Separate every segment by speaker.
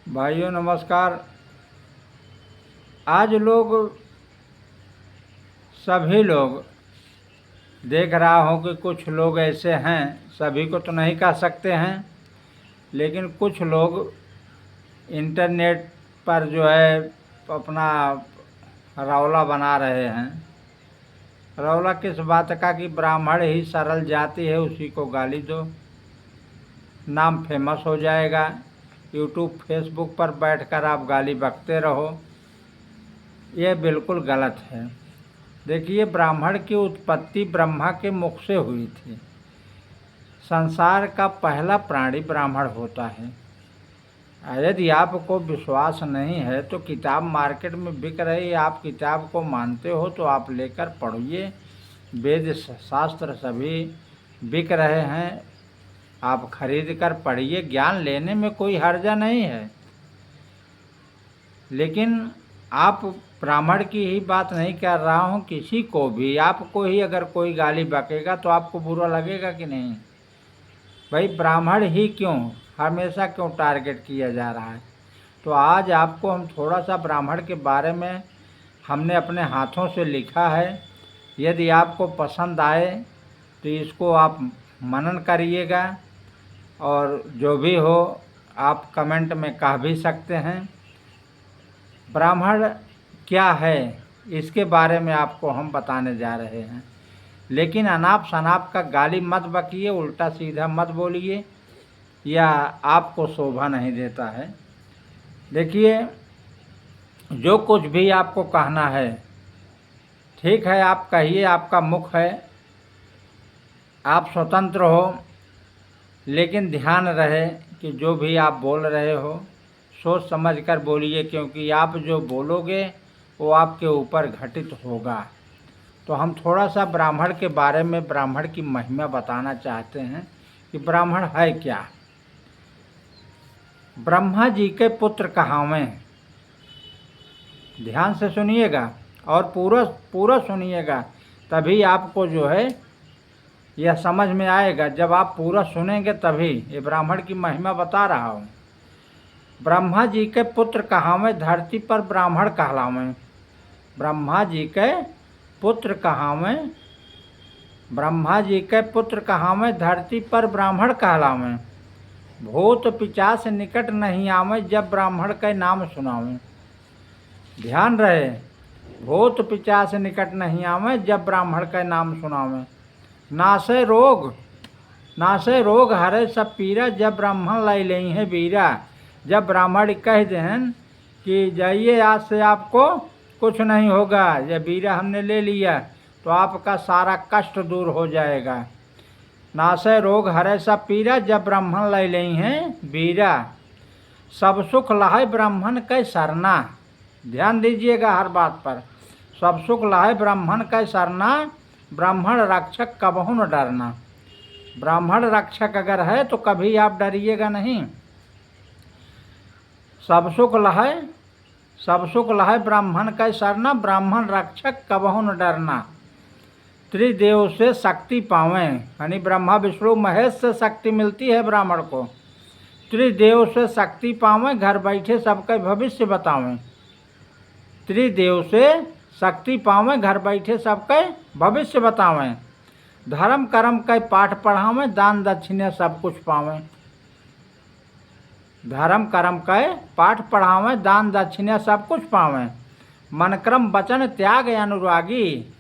Speaker 1: भाइयों नमस्कार। आज लोग सभी लोग देख रहा हूँ कि कुछ लोग ऐसे हैं, सभी को तो नहीं कह सकते हैं, लेकिन कुछ लोग इंटरनेट पर जो है अपना रौला बना रहे हैं। रौला किस बात का कि ब्राह्मण ही सरल जाति है, उसी को गाली दो, नाम फेमस हो जाएगा। यूट्यूब फेसबुक पर बैठकर आप गाली बकते रहो, यह बिल्कुल गलत है। देखिए, ब्राह्मण की उत्पत्ति ब्रह्मा के मुख से हुई थी। संसार का पहला प्राणी ब्राह्मण होता है। यदि आपको विश्वास नहीं है तो किताब मार्केट में बिक रही है, आप किताब को मानते हो तो आप लेकर पढ़िए। वेद शास्त्र सभी बिक रहे हैं, आप खरीद कर पढ़िए। ज्ञान लेने में कोई हर्जा नहीं है, लेकिन आप ब्राह्मण की ही बात नहीं कर रहा हूँ, किसी को भी, आपको ही अगर कोई गाली बकेगा तो आपको बुरा लगेगा कि नहीं? भाई, ब्राह्मण ही क्यों, हमेशा क्यों टारगेट किया जा रहा है? तो आज आपको हम थोड़ा सा ब्राह्मण के बारे में हमने अपने हाथों से लिखा है। यदि आपको पसंद आए तो इसको आप मनन करिएगा, और जो भी हो आप कमेंट में कह भी सकते हैं। ब्राह्मण क्या है इसके बारे में आपको हम बताने जा रहे हैं, लेकिन अनाप शनाप का गाली मत बकिए, उल्टा सीधा मत बोलिए, या आपको शोभा नहीं देता है। देखिए, जो कुछ भी आपको कहना है ठीक है, आप कहिए, आपका मुख है, आप स्वतंत्र हो, लेकिन ध्यान रहे कि जो भी आप बोल रहे हो सोच समझ कर बोलिए, क्योंकि आप जो बोलोगे वो आपके ऊपर घटित होगा। तो हम थोड़ा सा ब्राह्मण के बारे में, ब्राह्मण की महिमा बताना चाहते हैं कि ब्राह्मण है क्या। ब्रह्मा जी के पुत्र कहावें, ध्यान से सुनिएगा और पूरा सुनिएगा, तभी आपको जो है यह समझ में आएगा। जब आप पूरा सुनेंगे तभी, ये ब्राह्मण की महिमा बता रहा हूँ। ब्रह्मा जी के पुत्र कहावें, धरती पर ब्राह्मण कहलावें। ब्रह्मा जी के पुत्र कहावें, ब्रह्मा जी के पुत्र कहावें, धरती पर ब्राह्मण कहलावें। भूत पिशाच निकट नहीं आवें, जब ब्राह्मण के नाम सुनावें। ध्यान रहे, भूत पिशाच निकट नहीं आवें, जब ब्राह्मण के नाम सुनावें। नासे रोग हरे सब पीरा, जब ब्राह्मण लाई लई है बीरा। जब ब्राह्मण कह दें कि जाइए, आज से आपको कुछ नहीं होगा, यह बीरा हमने ले लिया, तो आपका सारा कष्ट दूर हो जाएगा। नासे रोग हरे सब पीरा, जब ब्राह्मण लाई लई हैं बीरा। सब सुख लहाय ब्राह्मण कै सरना। ध्यान दीजिएगा हर बात पर। सब सुख लहाय ब्राह्मण कै सरना, ब्राह्मण रक्षक कबहू न डरना। ब्राह्मण रक्षक अगर है तो कभी आप डरिएगा नहीं। सब सुख लहाय ब्राह्मण कै सरना, ब्राह्मण रक्षक कबहू न डरना। त्रिदेव से शक्ति पावें, यानी ब्रह्मा विष्णु महेश से शक्ति मिलती है ब्राह्मण को। त्रिदेव से शक्ति पावें, घर बैठे सबका भविष्य बतावें। त्रिदेव से शक्ति पावें, घर बैठे सबके भविष्य बतावें। धर्म कर्म के पाठ पढ़ावें, दान दक्षिणा सब कुछ पावें। धर्म कर्म के पाठ पढ़ावें, दान दक्षिणा सब कुछ पावें। मन क्रम वचन त्याग अनुरागी,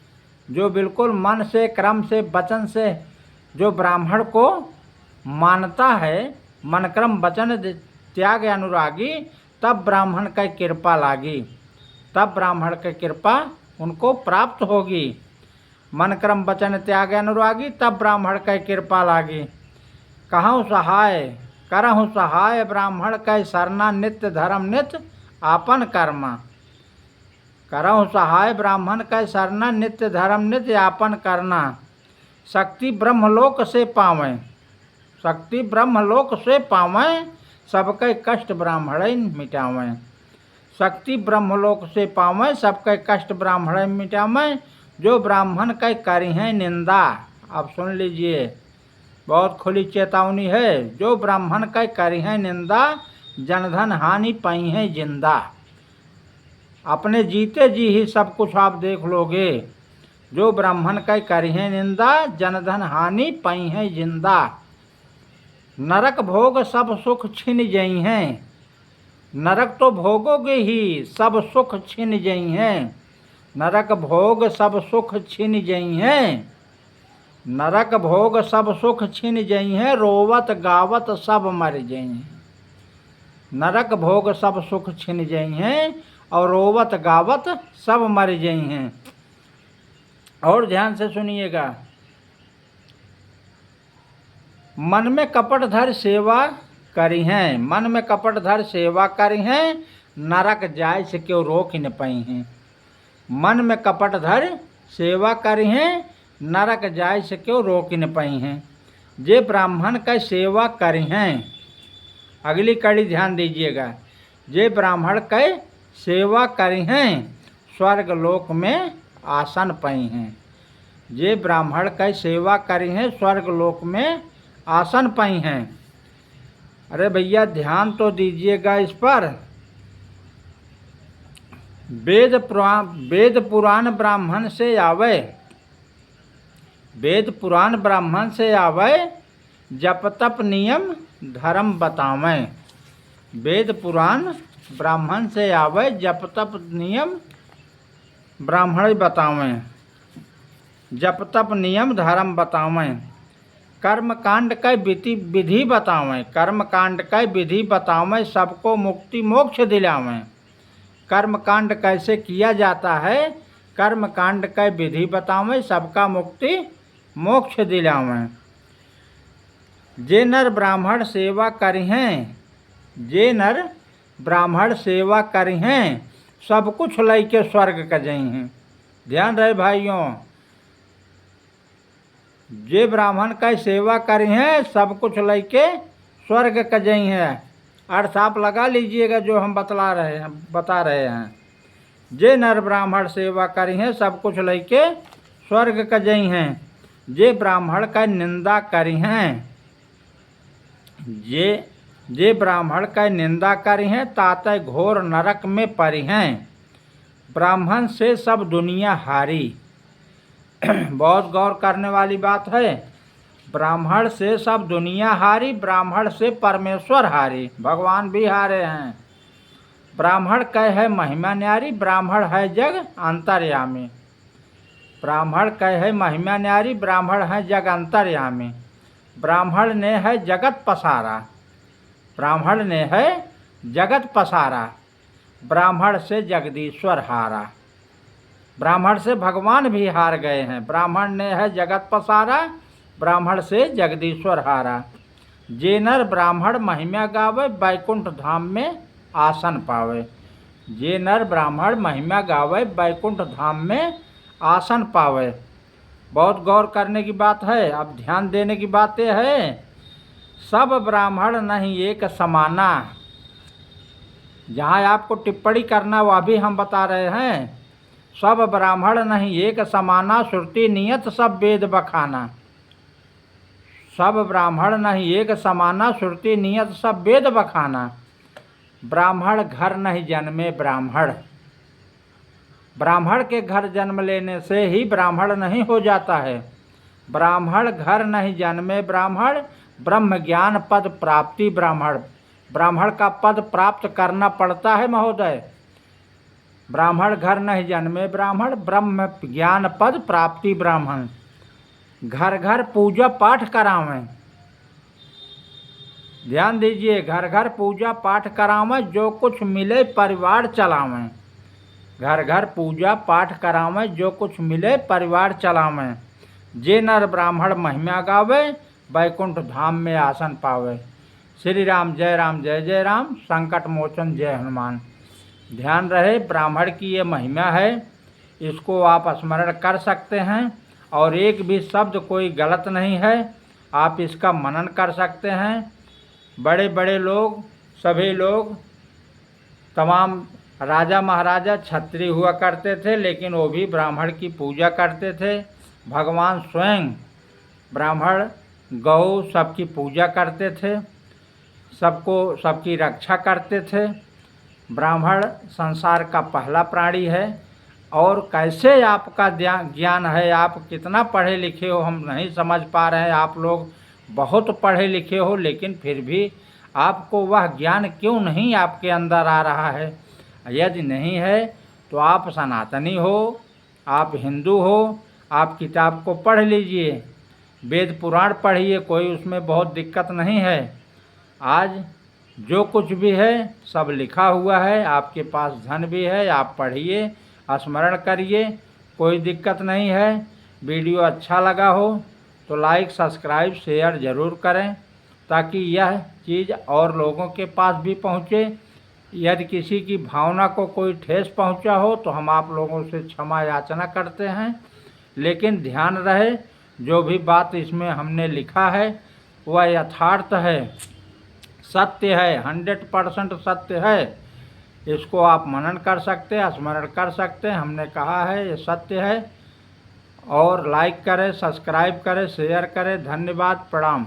Speaker 1: जो बिल्कुल मन से, क्रम से, वचन से जो ब्राह्मण को मानता है, मन क्रम वचन त्याग अनुरागी, तब ब्राह्मण की कृपा लागी, तब ब्राह्मण की कृपा उनको प्राप्त होगी। मन क्रम वचन त्याग अनुरागी, तब ब्राह्मण की कृपा लागी। कहूँ सहाय करहु सहाय, ब्राह्मण कै सरना, नित्य धर्म नित्य आपन कर्मा। करहु सहाय ब्राह्मण कै सरना, नित्य धर्म नित्य आपन करना। शक्ति ब्रह्मलोक से पावें, शक्ति ब्रह्मलोक से पावें, सबके कष्ट ब्राह्मण मिटावें। शक्ति ब्रह्मलोक से पावें, सबके कष्ट ब्राह्मण मिटावें। जो ब्राह्मण के करी हैं निंदा, अब सुन लीजिए, बहुत खुली चेतावनी है। जो ब्राह्मण के करी हैं निंदा, जनधन हानि पई है जिंदा। अपने जीते जी ही सब कुछ आप देख लोगे। जो ब्राह्मण का करिहे निंदा, जनधन हानि पई है जिंदा। नरक भोग सब सुख छिन जई हैं। नरक तो भोगोगे ही, सब सुख छिन जई हैं। नरक भोग सब सुख छिन जई हैं। नरक भोग सब सुख छिन जई हैं। रोवत गावत सब मर जई हैं। नरक भोग सब सुख छिन जई हैं और रोवत गावत सब मर जई हैं। और ध्यान से सुनिएगा। मन में कपट धर सेवा करी हैं। मन में कपट धर सेवा करी हैं। नरक जाय से क्यों रोक न पाई हैं। मन में कपट धर सेवा करी हैं। नरक जाय से क्यों रोक न पाई हैं। जे ब्राह्मण का सेवा करी हैं। अगली कड़ी ध्यान दीजिएगा। जे ब्राह्मण का सेवा करी हैं, स्वर्ग लोक में आसन पाई हैं। जे ब्राह्मण का सेवा करी हैं, स्वर्ग लोक में आसन पाई हैं। अरे भैया ध्यान तो दीजिएगा इस पर। वेद पुराण ब्राह्मण से आवे। वेद पुराण ब्राह्मण से आवे। जप तप नियम धर्म बतावें। वेद पुराण ब्राह्मण से आवे। जप तप नियम ब्राह्मण बतावें। जप तप नियम धर्म बतावें। कर्म कांड का विधि बतावें। कर्म कांड का विधि बतावें। सबको मुक्ति मोक्ष दिलावें। कर्म कांड कैसे किया जाता है, कर्म कांड का विधि बतावें। सबका मुक्ति मोक्ष दिलावें। जे नर ब्राह्मण सेवा करी हैं। जे नर ब्राह्मण सेवा करी हैं, सब कुछ लैके स्वर्ग का जई हैं। ध्यान रहे भाइयों। जे ब्राह्मण का सेवा करी हैं, सब कुछ लैके स्वर्ग का जई हैं। अर्थ आप लगा लीजिएगा जो हम बता रहे हैं। जे नर ब्राह्मण सेवा करी हैं, सब कुछ लैके स्वर्ग का जई हैं। जे ब्राह्मण का निंदा करी हैं। जे ब्राह्मण का निंदा करी हैं, ताते घोर नरक में परी हैं। ब्राह्मण से सब दुनिया हारी। बहुत गौर करने वाली बात है। ब्राह्मण से सब दुनिया हारी। ब्राह्मण से परमेश्वर हारी। भगवान भी हारे हैं। ब्राह्मण कह है महिमा न्यारी। ब्राह्मण है जग अंतर्यामी। ब्राह्मण कह है महिमा न्यारी। ब्राह्मण है जग अंतर्यामी। ब्राह्मण ने है जगत पसारा। ब्राह्मण ने है जगत पसारा। ब्राह्मण से जगदीश्वर हारा। ब्राह्मण से भगवान भी हार गए हैं। ब्राह्मण ने है जगत पसारा। ब्राह्मण से जगदीश्वर हारा। जे नर ब्राह्मण महिमा गावे, बैकुंठ धाम में आसन पावे। जे नर ब्राह्मण महिमा गावे, बैकुंठ धाम में आसन पावे। बहुत गौर करने की बात है। अब ध्यान देने की बात यह है, सब ब्राह्मण नहीं एक समाना। जहाँ आपको टिप्पणी करना वह भी हम बता रहे हैं। सब ब्राह्मण नहीं एक समाना। श्रुति नियत सब वेद बखाना। सब ब्राह्मण नहीं एक समाना। श्रुति नियत सब वेद बखाना। ब्राह्मण घर नहीं जन्मे ब्राह्मण। ब्राह्मण के घर जन्म लेने से ही ब्राह्मण नहीं हो जाता है। ब्राह्मण घर नहीं जन्मे ब्राह्मण। ब्रह्म ज्ञान पद प्राप्ति ब्राह्मण। ब्राह्मण का पद प्राप्त करना पड़ता है महोदय। ब्राह्मण घर नहीं जन्मे ब्राह्मण। ब्रह्म ज्ञान पद प्राप्ति ब्राह्मण। घर घर पूजा पाठ करावें। ध्यान दीजिए। घर घर पूजा पाठ करावें। जो कुछ मिले परिवार चलावें। घर घर पूजा पाठ करावें। जो कुछ मिले परिवार चलावें। जे नर ब्राह्मण महिमा गावे, बैकुंठ धाम में आसन पावे। श्री राम जय जय राम। संकट मोचन जय हनुमान। ध्यान रहे ब्राह्मण की ये महिमा है। इसको आप स्मरण कर सकते हैं और एक भी शब्द कोई गलत नहीं है। आप इसका मनन कर सकते हैं। बड़े बड़े लोग, सभी लोग, तमाम राजा महाराजा क्षत्रिय हुआ करते थे, लेकिन वो भी ब्राह्मण की पूजा करते थे। भगवान स्वयं ब्राह्मण, गौ सबकी पूजा करते थे। सबकी रक्षा करते थे। ब्राह्मण संसार का पहला प्राणी है। और कैसे आपका ज्ञान है, आप कितना पढ़े लिखे हो हम नहीं समझ पा रहे हैं। आप लोग बहुत पढ़े लिखे हो, लेकिन फिर भी आपको वह ज्ञान क्यों नहीं आपके अंदर आ रहा है। यदि नहीं है तो आप सनातनी हो, आप हिंदू हो, आप किताब को पढ़ लीजिए, वेद पुराण पढ़िए, कोई उसमें बहुत दिक्कत नहीं है। आज जो कुछ भी है सब लिखा हुआ है, आपके पास धन भी है, आप पढ़िए, स्मरण करिए, कोई दिक्कत नहीं है। वीडियो अच्छा लगा हो तो लाइक सब्सक्राइब शेयर ज़रूर करें, ताकि यह चीज़ और लोगों के पास भी पहुँचे। यदि किसी की भावना को कोई ठेस पहुँचा हो तो हम आप लोगों से क्षमा याचना करते हैं। लेकिन ध्यान रहे, जो भी बात इसमें हमने लिखा है वह यथार्थ है, सत्य है, 100% सत्य है। इसको आप मनन कर सकते हैं, स्मरण कर सकते हैं। हमने कहा है ये सत्य है। और लाइक करें, सब्सक्राइब करें, शेयर करें। धन्यवाद, प्रणाम।